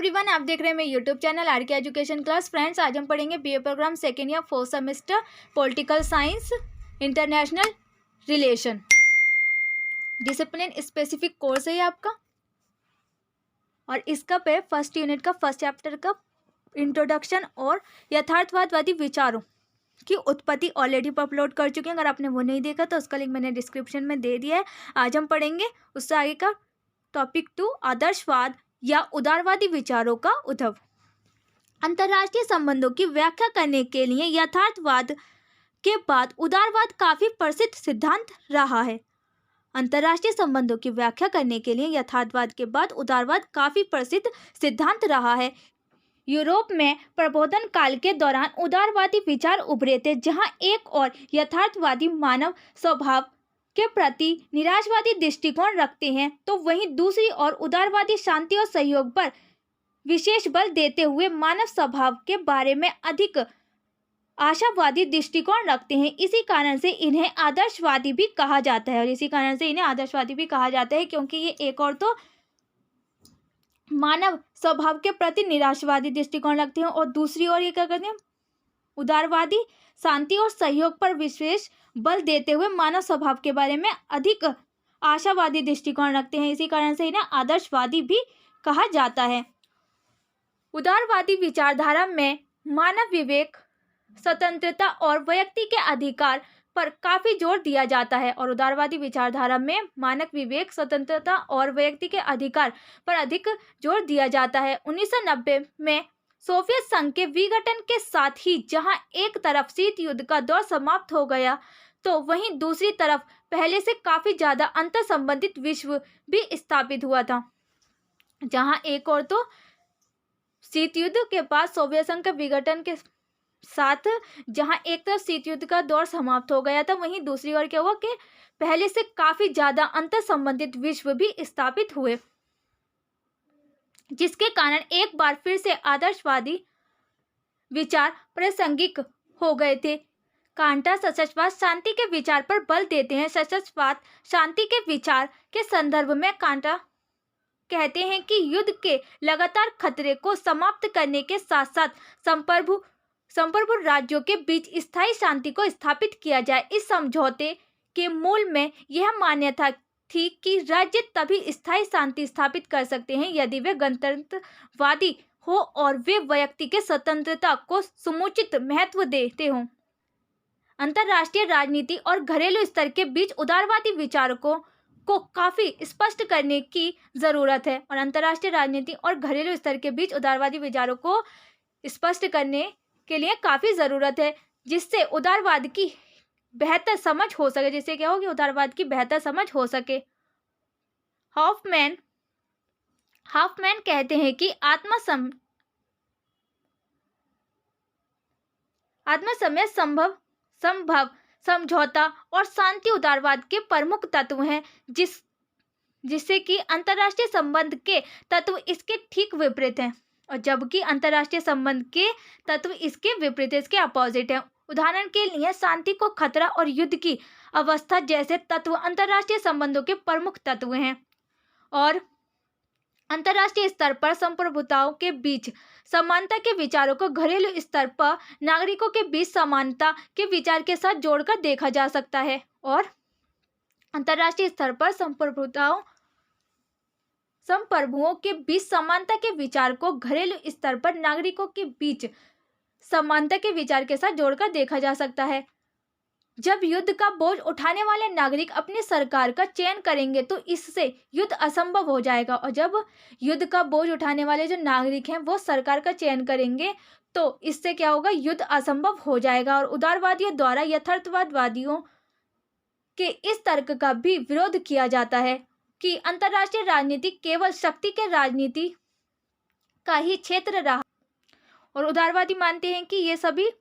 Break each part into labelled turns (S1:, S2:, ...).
S1: Everyone, आप देख रहे हैं मेरे YouTube channel R K education class. Friends, आज हम पढ़ेंगे BA programme second year 4th semester political science international relation discipline specific course है ये आपका। और इसका पे फर्स्ट यूनिट का फर्स्ट चैप्टर का इंट्रोडक्शन और यथार्थवादी विचारों की उत्पत्ति ऑलरेडी अपलोड कर चुके हैं। अगर आपने वो नहीं देखा तो उसका लिंक मैंने डिस्क्रिप्शन में दे दिया है। आज हम पढ़ेंगे उससे आगे का टॉपिक 2, आदर्शवाद या उदारवादी विचारों का उद्भव। अंतर्राष्ट्रीय संबंधों की व्याख्या करने के लिए यथार्थवाद के बाद उदारवाद काफी प्रसिद्ध सिद्धांत रहा है। अंतर्राष्ट्रीय संबंधों की व्याख्या करने के लिए यथार्थवाद के बाद उदारवाद काफी प्रसिद्ध सिद्धांत रहा है। यूरोप में प्रबोधन काल के दौरान उदारवादी विचार उभरे थे, जहां एक और यथार्थवादी मानव स्वभाव के प्रति निराशवादी दृष्टिकोण रखते हैं, तो वहीं दूसरी ओर उदारवादी शांति और सहयोग पर विशेष बल देते हुए मानव स्वभाव के बारे में अधिक आशावादी दृष्टिकोण रखते हैं। इसी कारण से इन्हें आदर्शवादी भी कहा जाता है क्योंकि ये एक और तो मानव स्वभाव के प्रति निराशवादी दृष्टिकोण रखते हैं और दूसरी ओर ये क्या करते हैं, उदारवादी शांति और सहयोग पर विशेष बल देते हुए मानव स्वभाव के बारे में अधिक आशावादी दृष्टिकोण रखते हैं। इसी कारण से इन्हें आदर्शवादी भी कहा जाता है। उदारवादी विचारधारा में मानव विवेक, स्वतंत्रता और व्यक्ति के अधिकार पर काफी जोर दिया जाता है उदारवादी विचारधारा में मानव विवेक, स्वतंत्रता और व्यक्ति के अधिकार पर अधिक जोर दिया जाता है। 1990 में सोवियत संघ के विघटन के साथ ही जहां एक तरफ शीत युद्ध का दौर समाप्त हो गया, तो वहीं दूसरी तरफ पहले से काफी ज्यादा अंतर संबंधित विश्व भी स्थापित हुआ था। जहां एक और तो शीत युद्ध के बाद सोवियत संघ के विघटन के साथ जहां एक तरफ शीत युद्ध का दौर समाप्त हो गया था, वहीं दूसरी ओर क्या हुआ कि पहले से काफी ज्यादा अंतर संबंधित विश्व भी स्थापित हुए, जिसके कारण एक बार फिर से आदर्शवादी विचार प्रासंगिक हो गए थे। कांटा सशस्त्रवाद शांति के विचार पर बल देते हैं। सशस्त्रवाद शांति के विचार के संदर्भ में कांटा कहते हैं कि युद्ध के लगातार खतरे को समाप्त करने के साथ साथ संप्रभु राज्यों के बीच स्थायी शांति को स्थापित किया जाए। इस समझौते के मूल में यह मान्यता थी कि राज्य तभी स्थायी शांति स्थापित कर सकते हैं यदि वे गणतंत्रवादी हो और वे व्यक्ति के स्वतंत्रता को समुचित महत्व देते हों। अंतर्राष्ट्रीय राजनीति और घरेलू स्तर के बीच उदारवादी विचारों को काफी स्पष्ट करने की जरूरत है अंतर्राष्ट्रीय राजनीति और घरेलू स्तर के बीच उदारवादी विचारों को स्पष्ट करने के लिए काफी जरूरत है, जिससे उदारवाद की बेहतर समझ हो सके। जिससे क्या होगी, उदारवाद की बेहतर समझ हो सके। हॉफमैन कहते हैं कि आत्मसमय संभव समझौता और शांति उदारवाद के प्रमुख तत्व हैं, जिससे कि अंतर्राष्ट्रीय संबंध के तत्व इसके ठीक विपरीत हैं और जबकि अंतर्राष्ट्रीय संबंध के तत्व इसके विपरीत है, इसके अपोजिट है। उदाहरण के लिए शांति को खतरा और युद्ध की अवस्था जैसे तत्व अंतर्राष्ट्रीय संबंधों के प्रमुख तत्व हैं और अंतर्राष्ट्रीय स्तर पर संप्रभुताओं के बीच समानता के विचारों को घरेलू स्तर पर नागरिकों के बीच समानता के विचार के साथ जोड़कर देखा जा सकता है और अंतर्राष्ट्रीय स्तर पर संप्रभुओं के बीच समानता के विचार को घरेलू स्तर पर नागरिकों के बीच समानता के विचार के साथ जोड़कर देखा जा सकता है। जब युद्ध का बोझ उठाने वाले नागरिक अपनी सरकार का चयन करेंगे तो इससे युद्ध असंभव हो जाएगा और जब युद्ध का बोझ उठाने वाले जो नागरिक हैं वो सरकार का चयन करेंगे तो इससे क्या होगा, युद्ध असंभव हो जाएगा। और उदारवादियों द्वारा यथार्थवादियों के इस तर्क का भी विरोध किया जाता है कि अंतर्राष्ट्रीय राजनीति केवल शक्ति के राजनीति का ही क्षेत्र रहा और उदारवादी मानते हैं कि ये सभी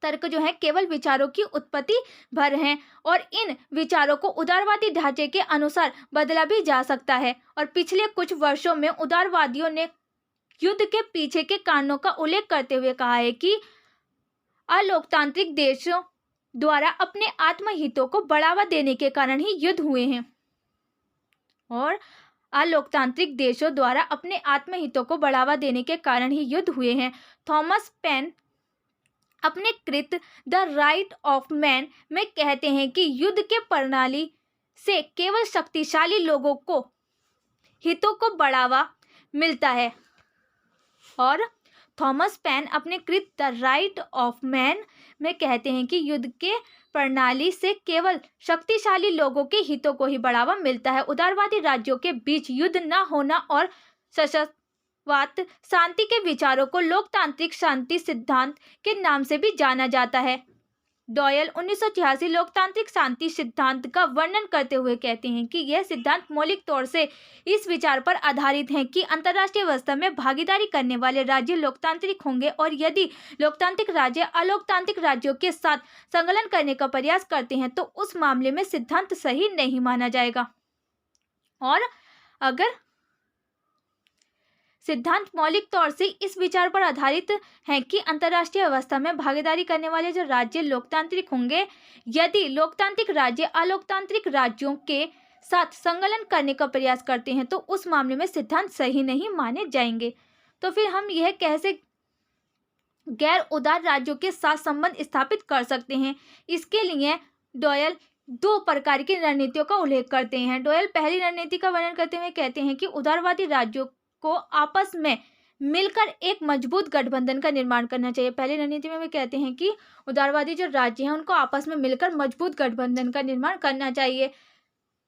S1: तर्क जो है केवल विचारों की उत्पत्ति भर हैं और इन विचारों को उदारवादी ढांचे के अनुसार बदला भी जा सकता है। और पिछले कुछ वर्षों में उदारवादियों ने युद्ध के पीछे के कारणों का उल्लेख करते हुए कहा है कि अलोकतांत्रिक देशों द्वारा अपने आत्महितों को बढ़ावा देने के कारण ही युद्ध हुए हैं और अलोकतांत्रिक देशों द्वारा अपने आत्महितों को बढ़ावा देने के कारण ही युद्ध हुए हैं। थॉमस पेन अपने कृत द राइट ऑफ मैन में कहते हैं कि युद्ध के प्रणाली से केवल शक्तिशाली लोगों को हितों को बढ़ावा मिलता है। और थॉमस पेन अपने कृत द राइट ऑफ मैन में कहते हैं कि युद्ध के प्रणाली से केवल शक्तिशाली लोगों के हितों को ही बढ़ावा मिलता है। उदारवादी राज्यों के बीच युद्ध न होना और शाश्वत शांति के विचारों को लोकतांत्रिक शांति सिद्धांत के नाम से भी जाना जाता है। डॉयल 1986 लोकतांत्रिक शांति सिद्धांत का वर्णन करते हुए कहते हैं कि यह सिद्धांत मौलिक तौर से इस विचार पर आधारित है कि अंतर्राष्ट्रीय व्यवस्था में भागीदारी करने वाले राज्य लोकतांत्रिक होंगे और यदि लोकतांत्रिक राज्य अलोकतांत्रिक राज्यों के साथ संकलन करने का प्रयास करते हैं तो उस मामले में सिद्धांत सही नहीं माना जाएगा। और अगर सिद्धांत मौलिक तौर से इस विचार पर आधारित है कि अंतर्राष्ट्रीय व्यवस्था में भागीदारी करने वाले जो राज्य लोकतांत्रिक होंगे, यदि लोकतांत्रिक राज्य अलोकतांत्रिक राज्यों के साथ संकलन करने का प्रयास करते हैं तो उस मामले में सिद्धांत सही नहीं माने जाएंगे। तो फिर हम यह कैसे गैर उदार राज्यों के साथ संबंध स्थापित कर सकते हैं? इसके लिए डॉयल दो प्रकार की रणनीतियों का उल्लेख करते हैं। डॉयल पहली रणनीति का वर्णन करते हुए कहते हैं कि उदारवादी राज्यों को आपस में मिलकर एक मजबूत गठबंधन का निर्माण करना चाहिए। पहली रणनीति में वे कहते हैं कि उदारवादी जो राज्य हैं उनको आपस में मिलकर मजबूत गठबंधन का निर्माण करना चाहिए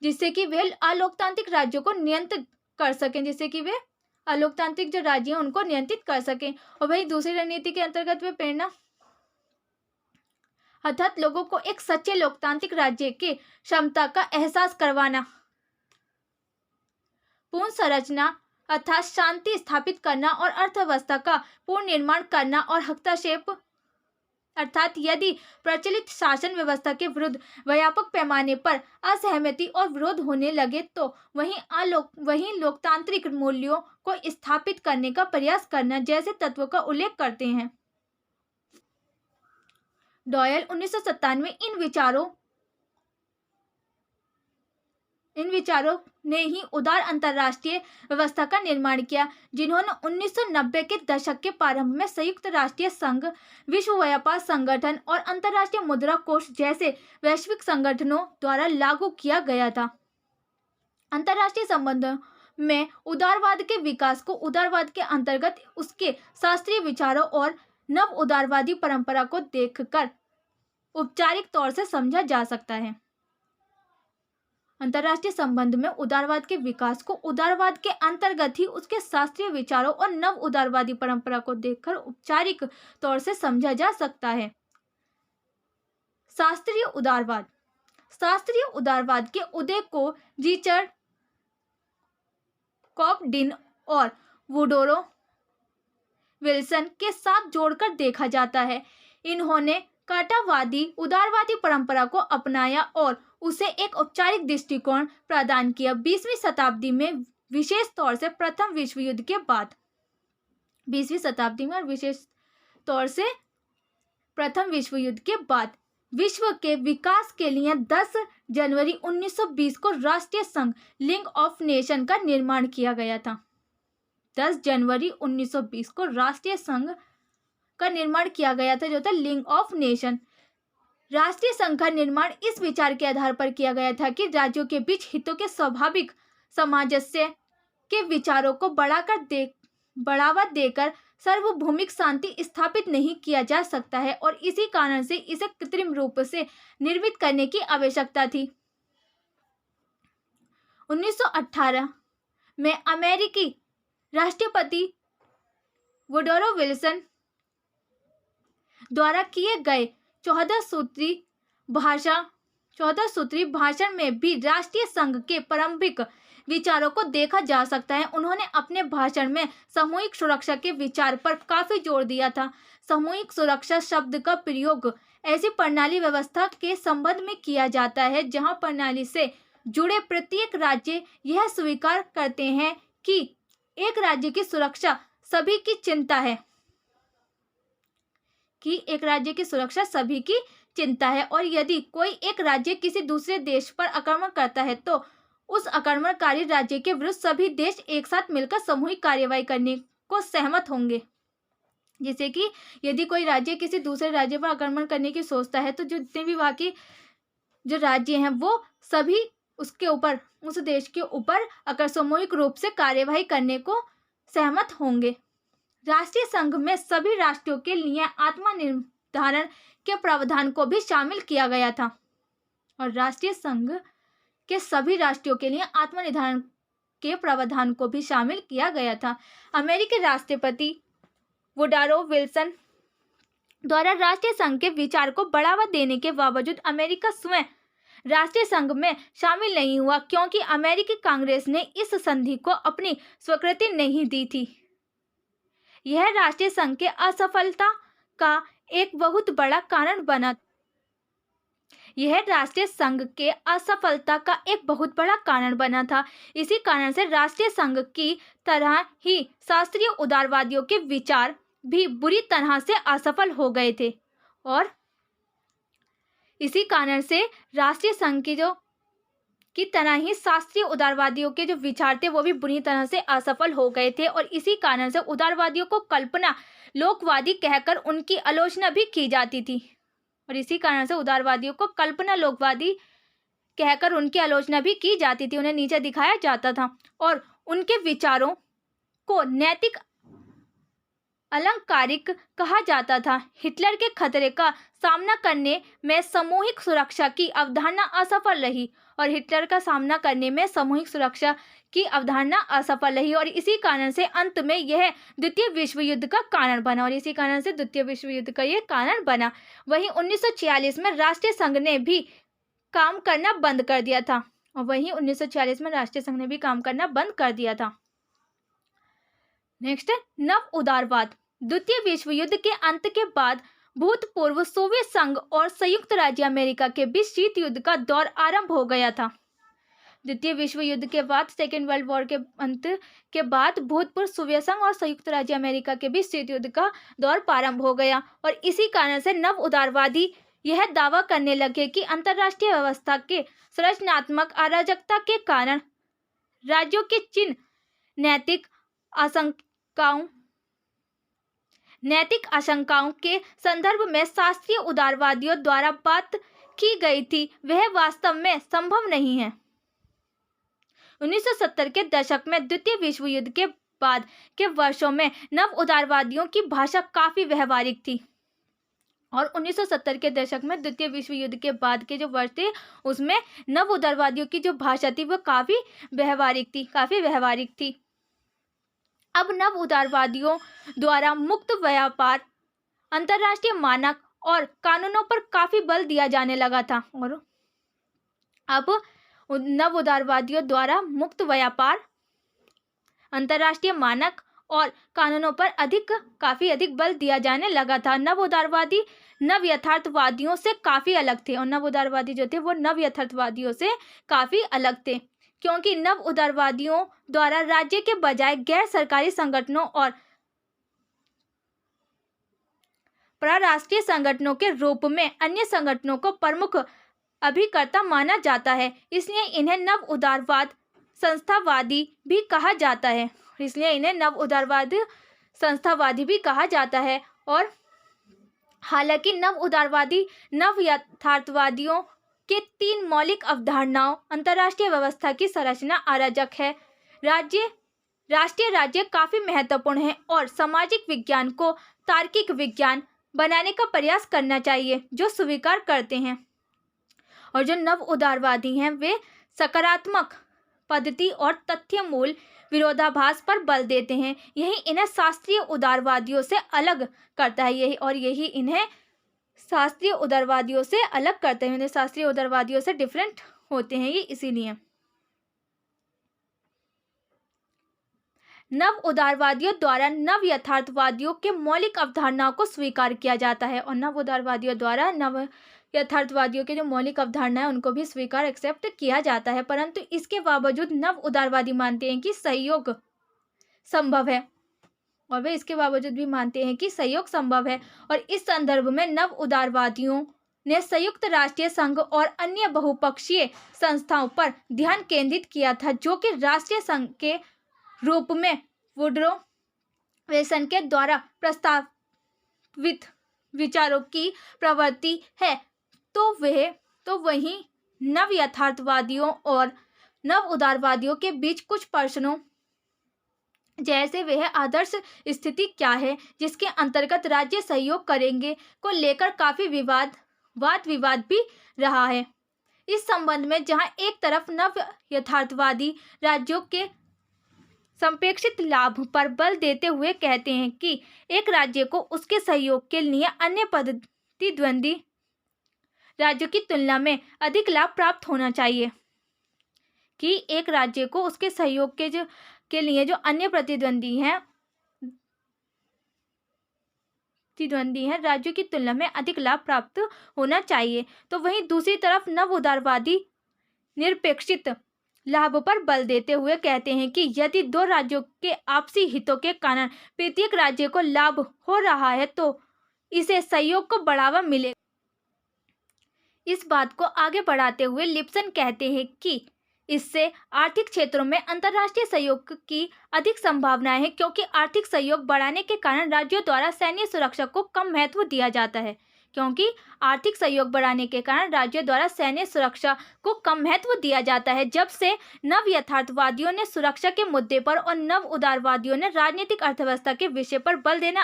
S1: जिससे कि वे अलोकतांत्रिक राज्यों को नियंत्रित कर सकें, जिससे कि वे अलोकतांत्रिक जो राज्य हैं उनको नियंत्रित कर सकें। और वही दूसरी रणनीति के अंतर्गत वे प्रेरणा अर्थात लोगों को एक सच्चे लोकतांत्रिक राज्य के क्षमता का एहसास करवाना, पूर्ण संरचना अर्थात शांति स्थापित करना और अर्थव्यवस्था का पूर्ण निर्माण करना और हस्तक्षेप अर्थात यदि प्रचलित शासन व्यवस्था के विरुद्ध व्यापक पैमाने पर असहमति और विरोध होने लगे तो वहीं लोकतांत्रिक मूल्यों को स्थापित करने का प्रयास करना जैसे तत्वों का उल्लेख करते हैं। डॉयल 1997 इन विचारों ने ही उदार अंतर्राष्ट्रीय व्यवस्था का निर्माण किया, जिन्होंने 1990 के दशक के प्रारंभ में संयुक्त राष्ट्रीय संघ, विश्व व्यापार संगठन और अंतर्राष्ट्रीय मुद्रा कोष जैसे वैश्विक संगठनों द्वारा लागू किया गया था। अंतर्राष्ट्रीय संबंधों में उदारवाद के विकास को उदारवाद के अंतर्गत उसके शास्त्रीय विचारों और नव उदारवादी परंपरा को देखकर औपचारिक तौर से समझा जा सकता है। अंतर्राष्ट्रीय संबंध में उदारवाद के विकास को उदारवाद के अंतर्गत ही उसके शास्त्रीय विचारों और नव उदारवादी परंपरा को देखकर औपचारिक तौर से समझा जा सकता है। शास्त्रीय उदारवाद के उदय को रिचर्ड कॉपडिन और वुडरो विल्सन के साथ जोड़कर देखा जाता है। इन्होंने काटावादी उदारवादी परंपरा को अपनाया और उसे एक औपचारिक दृष्टिकोण प्रदान किया। 20वीं शताब्दी में विशेष तौर से प्रथम विश्व युद्ध के बाद 20वीं शताब्दी में और विशेष तौर से प्रथम विश्व युद्ध के बाद विश्व के विकास के लिए 10 जनवरी 1920 को राष्ट्रीय संघ लीग ऑफ नेशन का निर्माण किया गया था। 10 जनवरी 1920 को राष्ट्रीय संघ का निर्माण किया गया था जो था लीग ऑफ नेशन। राष्ट्रीय संघ का निर्माण इस विचार के आधार पर किया गया था कि राज्यों के बीच हितों के स्वाभाविक सामंजस्य के विचारों को बढ़ावा देकर सार्वभौमिक शांति स्थापित नहीं किया जा सकता है और इसी कारण से इसे कृत्रिम रूप से निर्मित करने की आवश्यकता थी। 1918 में अमेरिकी राष्ट्रपति वुडरो विल्सन द्वारा किए गए 14 सूत्री भाषण में भी राष्ट्रीय संघ के प्रारंभिक विचारों को देखा जा सकता है। उन्होंने अपने भाषण में सामूहिक सुरक्षा के विचार पर काफी जोर दिया था। सामूहिक सुरक्षा शब्द का प्रयोग ऐसी प्रणाली व्यवस्था के संबंध में किया जाता है जहां प्रणाली से जुड़े प्रत्येक राज्य यह स्वीकार करते हैं कि एक राज्य की सुरक्षा सभी की चिंता है और यदि कोई एक राज्य किसी दूसरे देश पर आक्रमण करता है तो उस आक्रमणकारी राज्य के विरुद्ध सभी देश एक साथ मिलकर सामूहिक कार्यवाही करने को सहमत होंगे। जैसे कि यदि कोई राज्य किसी दूसरे राज्य पर आक्रमण करने की सोचता है तो जो जितने भी वहाँ के जो राज्य हैं वो सभी उसके ऊपर, उस देश के ऊपर अगर सामूहिक रूप से कार्यवाही करने को सहमत होंगे। राष्ट्रीय संघ में सभी राष्ट्रों के लिए आत्मनिर्धारण के प्रावधान को भी शामिल किया गया था। और राष्ट्रीय संघ के सभी राष्ट्रों के लिए आत्मनिर्धारण के प्रावधान को भी शामिल किया गया था। अमेरिकी राष्ट्रपति वुडरो विल्सन द्वारा राष्ट्रीय संघ के विचार को बढ़ावा देने के बावजूद अमेरिका स्वयं राष्ट्रीय संघ में शामिल नहीं हुआ, क्योंकि अमेरिकी कांग्रेस ने इस संधि को अपनी स्वीकृति नहीं दी थी। यह राष्ट्रीय संघ के असफलता का एक बहुत बड़ा कारण बना। यह राष्ट्रीय संघ के असफलता का एक बहुत बड़ा कारण बना था। इसी कारण से राष्ट्रीय संघ की तरह ही शास्त्रीय उदारवादियों के विचार भी बुरी तरह से असफल हो गए थे। और इसी कारण से राष्ट्रीय संघ की तरह ही शास्त्रीय उदारवादियों के जो विचार थे वो भी बुरी तरह से असफल हो गए थे। और इसी कारण से उदारवादियों को कल्पना लोकवादी कहकर उनकी आलोचना भी की जाती थी। और इसी कारण से उदारवादियों को कल्पना लोकवादी कहकर उनकी आलोचना भी की जाती थी, उन्हें नीचे दिखाया जाता था और उनके विचारों को नैतिक अलंकारिक कहा जाता था। हिटलर के खतरे का सामना करने में सामूहिक सुरक्षा की अवधारणा असफल रही और हिटलर का सामना करने में सामूहिक सुरक्षा की अवधारणा असफल रही और इसी कारण से अंत में यह द्वितीय विश्व युद्ध का कारण बना। वहीं 1946 में राष्ट्रीय संघ ने भी काम करना बंद कर दिया था। नेक्स्ट है नव उदारवाद। द्वितीय विश्व युद्ध के अंत के बाद भूतपूर्व सोवियत संघ और संयुक्त राज्य अमेरिका के बीच शीत युद्ध का दौर आरंभ हो गया था। द्वितीय विश्व युद्ध के बाद, सेकेंड वर्ल्ड वॉर के अंत के बाद भूतपूर्व सोवियत संघ और संयुक्त राज्य अमेरिका के बीच शीत युद्ध का दौर प्रारंभ हो गया और इसी कारण से नव उदारवादी यह दावा करने लगे कि अंतर्राष्ट्रीय व्यवस्था के संरचनात्मक अराजकता के कारण राज्यों के चिन्ह नैतिक आशंकाओं के संदर्भ में शास्त्रीय उदारवादियों द्वारा बात की गई थी वह वास्तव में संभव नहीं है। 1970 के दशक में द्वितीय विश्व युद्ध के बाद के वर्षों में नव उदारवादियों की भाषा काफी व्यवहारिक थी और 1970 के दशक में द्वितीय विश्व युद्ध के बाद के जो वर्ष थे उसमें नव उदारवादियों की जो भाषा थी वो काफी व्यवहारिक थी। अब नव उदारवादियों द्वारा मुक्त व्यापार, अंतर्राष्ट्रीय मानक और कानूनों पर काफी बल दिया जाने लगा था और अब नव उदारवादियों द्वारा मुक्त व्यापार, अंतर्राष्ट्रीय मानक और कानूनों पर काफी अधिक बल दिया जाने लगा था। नव उदारवादी नव यथार्थवादियों से काफी अलग थे और नव उदारवादी जो थे वो नव यथार्थवादियों से काफी अलग थे, क्योंकि नव उदारवादियों द्वारा राज्य के बजाय गैर सरकारी संगठनों और प्राराष्ट्रीय संगठनों के रूप में अन्य संगठनों को प्रमुख अभिकर्ता माना जाता है, इसलिए इन्हें नव उदारवाद संस्थावादी भी कहा जाता है। और हालांकि नव उदारवादी नव यथार्थवादियों के 3 मौलिक अवधारणाओं अंतर्राष्ट्रीय व्यवस्था की संरचना अराजक है, राष्ट्रीय राज्य काफी महत्वपूर्ण है और सामाजिक विज्ञान को तार्किक विज्ञान बनाने का प्रयास करना चाहिए जो स्वीकार करते हैं। और जो नव उदारवादी हैं वे सकारात्मक पद्धति और तथ्य मूल विरोधाभास पर बल देते हैं। यही इन्हें शास्त्रीय उदारवादियों से अलग करता है। शास्त्रीय उदारवादियों से डिफरेंट होते हैं ये इसीलिए। नव उदारवादियों द्वारा नव यथार्थवादियों के मौलिक अवधारणाओं को स्वीकार किया जाता है और नव उदारवादियों द्वारा नव यथार्थवादियों के जो मौलिक अवधारणा है उनको भी एक्सेप्ट किया जाता है, परंतु इसके बावजूद नव उदारवादी मानते हैं कि सहयोग संभव है और वे इसके बावजूद भी मानते हैं कि सहयोग संभव है। और इस संदर्भ में नव उदारवादियों ने संयुक्त राष्ट्र संघ और अन्य बहुपक्षीय संस्थाओं पर ध्यान केंद्रित किया था, जो कि राष्ट्रीय संघ के रूप में वुडरो विल्सन के द्वारा प्रस्तावित विचारों की प्रवृत्ति है। तो वहीं नव यथार्थवादियों और नव उदारवादियों के बीच कुछ प्रश्नों जैसे वह आदर्श स्थिति क्या है जिसके अंतर्गत राज्य सहयोग करेंगे को लेकर काफी वाद विवाद भी रहा है। इस संबंध में जहां एक तरफ नव यथार्थवादी राज्यों के संपेक्षित लाभ पर बल देते हुए कहते हैं कि एक राज्य को उसके सहयोग के लिए अन्य प्रतिद्वंदी राज्यों की तुलना में अधिक लाभ प्राप्त होना चाहिए, कि एक राज्य को उसके सहयोग के लिए जो अन्य प्रतिद्वंदी हैं राज्यों की तुलना में अधिक लाभ प्राप्त होना चाहिए। तो वहीं दूसरी तरफ नव उदारवादी निरपेक्षित लाभ पर बल देते हुए कहते हैं कि यदि दो राज्यों के आपसी हितों के कारण प्रत्येक राज्य को लाभ हो रहा है तो इसे सहयोग को बढ़ावा मिलेगा। इस बात को आगे बढ़ाते हुए लिप्सन कहते हैं कि इससे आर्थिक क्षेत्रों में अंतर्राष्ट्रीय सहयोग की अधिक संभावनाएं हैं, क्योंकि आर्थिक सहयोग बढ़ाने के कारण राज्यों द्वारा सैन्य सुरक्षा को कम महत्व दिया जाता है। जब से नव यथार्थवादियों ने सुरक्षा के मुद्दे पर और नव उदारवादियों ने राजनीतिक अर्थव्यवस्था के विषय पर बल देना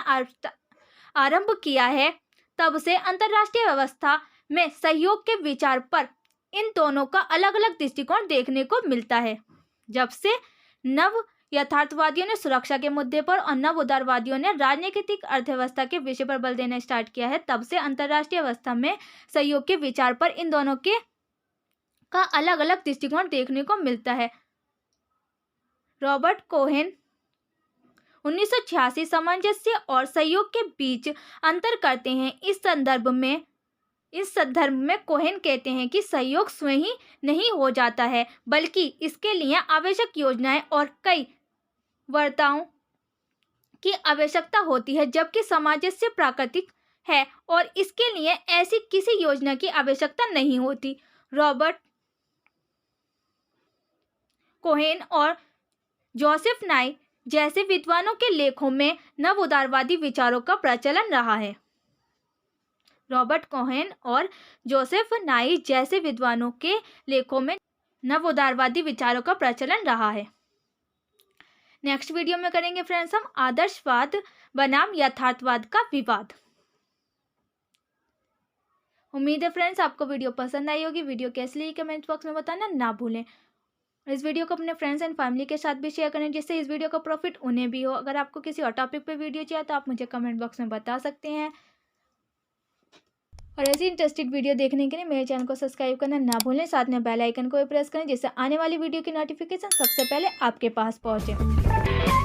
S1: आरंभ किया है, तब से अंतर्राष्ट्रीय व्यवस्था में सहयोग के विचार पर इन दोनों का अलग अलग दृष्टिकोण देखने को मिलता है। जब से नव यथार्थवादियों ने सुरक्षा के मुद्दे पर और नव उदारवादियों ने राजनीतिक अर्थव्यवस्था के विषय पर बल देना स्टार्ट किया है, तब से अंतर्राष्ट्रीय व्यवस्था में सहयोग के विचार पर इन दोनों का अलग अलग दृष्टिकोण देखने को मिलता है। रॉबर्ट कोहेन 1986 सामंजस्य और सहयोग के बीच अंतर करते हैं। इस संदर्भ में कोहेन कहते हैं कि सहयोग स्वयं ही नहीं हो जाता है, बल्कि इसके लिए आवश्यक योजनाएं और कई वर्ताओं की आवश्यकता होती है, जबकि सामंजस्य प्राकृतिक है और इसके लिए ऐसी किसी योजना की आवश्यकता नहीं होती। रॉबर्ट कोहेन और जोसेफ नाई जैसे विद्वानों के लेखों में नव उदारवादी विचारों का प्रचलन रहा है। रॉबर्ट कोहेन और जोसेफ नाई जैसे विद्वानों के लेखों में नव उदारवादी विचारों का प्रचलन रहा है। नेक्स्ट वीडियो में करेंगे फ्रेंड्स हम आदर्शवाद बनाम यथार्थवाद का विवाद। उम्मीद है फ्रेंड्स आपको वीडियो पसंद आई होगी। वीडियो कैसी लगी कमेंट बॉक्स में बताना ना भूलें। इस वीडियो को अपने फ्रेंड्स एंड फैमिली के साथ भी शेयर करें, जिससे इस वीडियो का प्रॉफिट उन्हें भी हो। अगर आपको किसी और टॉपिक पे वीडियो चाहिए तो आप मुझे कमेंट बॉक्स में बता सकते हैं। और ऐसी इंटरेस्टेड वीडियो देखने के लिए मेरे चैनल को सब्सक्राइब करना ना भूलें, साथ में बेल आइकन को भी प्रेस करें, जिससे आने वाली वीडियो की नोटिफिकेशन सबसे पहले आपके पास पहुंचे।